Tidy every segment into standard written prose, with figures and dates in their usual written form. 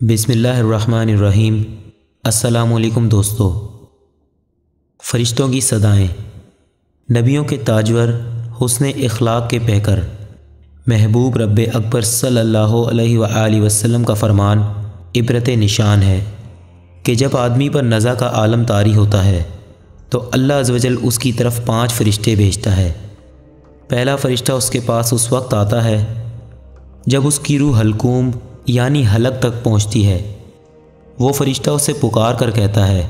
बिस्मिल्लाहिर्रहमानिर्रहीम। अस्सलामुअलैकुम दोस्तों। फ़रिश्तों की सदाएँ। नबियों के ताजवर, हुस्न इखलाक के पैकर, महबूब रब्बे अकबर सल्लल्लाहु अलैहि वसल्लम का फरमान इबरत निशान है कि जब आदमी पर नज़ा का आलम तारी होता है तो अल्लाह अज़्ज़ वजल उसकी तरफ 5 फ़रिश्ते भेजता है। पहला फ़रिश्ता उसके पास उस वक्त आता है जब उसकी रूह हलकूम यानी हलक तक पहुंचती है। वो फ़रिश्ता उसे पुकार कर कहता है,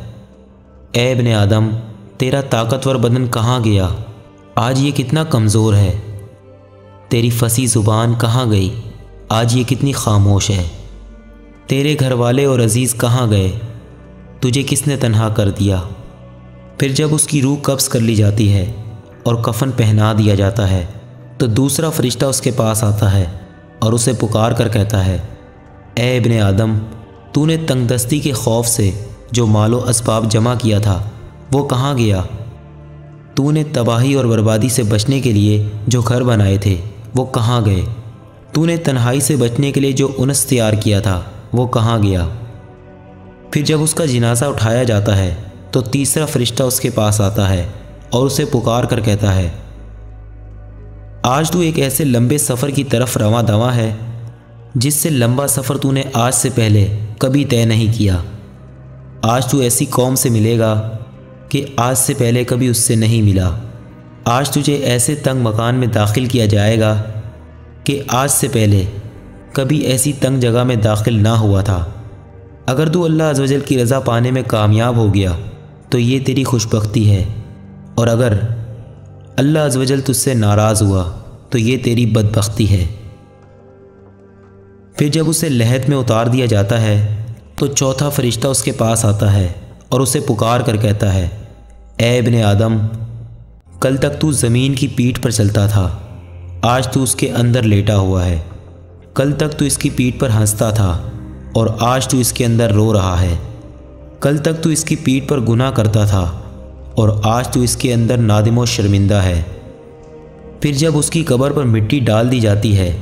ए इब्ने आदम, तेरा ताकतवर बदन कहाँ गया? आज ये कितना कमज़ोर है। तेरी फसी ज़ुबान कहाँ गई? आज ये कितनी खामोश है। तेरे घर वाले और अज़ीज़ कहाँ गए? तुझे किसने तन्हा कर दिया? फिर जब उसकी रूह कब्ज़ कर ली जाती है और कफन पहना दिया जाता है तो दूसरा फ़रिश्ता उसके पास आता है और उसे पुकार कर कहता है, ए इब्ने आदम, तूने तंगदस्ती के खौफ से जो मालो असबाब जमा किया था वो कहाँ गया? तूने तबाही और बर्बादी से बचने के लिए जो घर बनाए थे वो कहाँ गए? तूने तन्हाई से बचने के लिए जो उनस तैयार किया था वो कहाँ गया? फिर जब उसका जनाजा उठाया जाता है तो तीसरा फ़रिश्ता उसके पास आता है और उसे पुकार कर कहता है, आज तू एक ऐसे लंबे सफ़र की तरफ रवां दवा है जिससे लंबा सफ़र तूने आज से पहले कभी तय नहीं किया। आज तू ऐसी कौम से मिलेगा कि आज से पहले कभी उससे नहीं मिला। आज तुझे ऐसे तंग मकान में दाखिल किया जाएगा कि आज से पहले कभी ऐसी तंग जगह में दाखिल ना हुआ था। अगर तू अल्लाह अज़्ज़ वजल की रज़ा पाने में कामयाब हो गया तो ये तेरी खुशबख्ती है, और अगर अल्लाह अज़्ज़ वजल तुझसे नाराज़ हुआ तो ये तेरी बदबख्ती है। फिर जब उसे लहद में उतार दिया जाता है तो चौथा फ़रिश्ता उसके पास आता है और उसे पुकार कर कहता है, ए इब्ने आदम, कल तक तू ज़मीन की पीठ पर चलता था, आज तू उसके अंदर लेटा हुआ है। कल तक तू इसकी पीठ पर हंसता था और आज तू इसके अंदर रो रहा है। कल तक तू इसकी पीठ पर गुनाह करता था और आज तू इसके अंदर नादिम और शर्मिंदा है। फिर जब उसकी कब्र पर मिट्टी डाल दी जाती है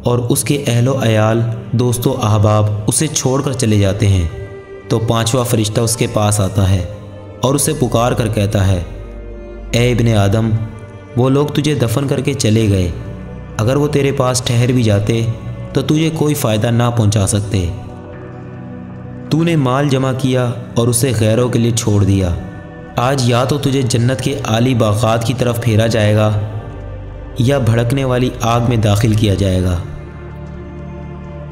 और उसके अहलो अयाल, दोस्तों, अहबाब उसे छोड़कर चले जाते हैं तो 5वां फ़रिश्ता उसके पास आता है और उसे पुकार कर कहता है, ए इब्ने आदम, वो लोग तुझे दफन करके चले गए। अगर वो तेरे पास ठहर भी जाते तो तुझे कोई फ़ायदा ना पहुंचा सकते। तूने माल जमा किया और उसे गैरों के लिए छोड़ दिया। आज या तो तुझे जन्नत के आली बाग़ात की तरफ फेरा जाएगा या भड़कने वाली आग में दाखिल किया जाएगा।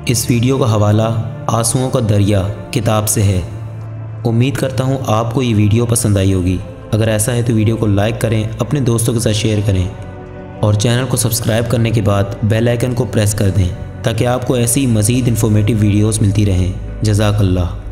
इस वीडियो का हवाला आंसुओं का दरिया किताब से है। उम्मीद करता हूँ आपको ये वीडियो पसंद आई होगी। अगर ऐसा है तो वीडियो को लाइक करें, अपने दोस्तों के साथ शेयर करें और चैनल को सब्सक्राइब करने के बाद बेल आइकन को प्रेस कर दें ताकि आपको ऐसी मज़ीद इन्फॉर्मेटिव वीडियोस मिलती रहें। जज़ाकल्लाह।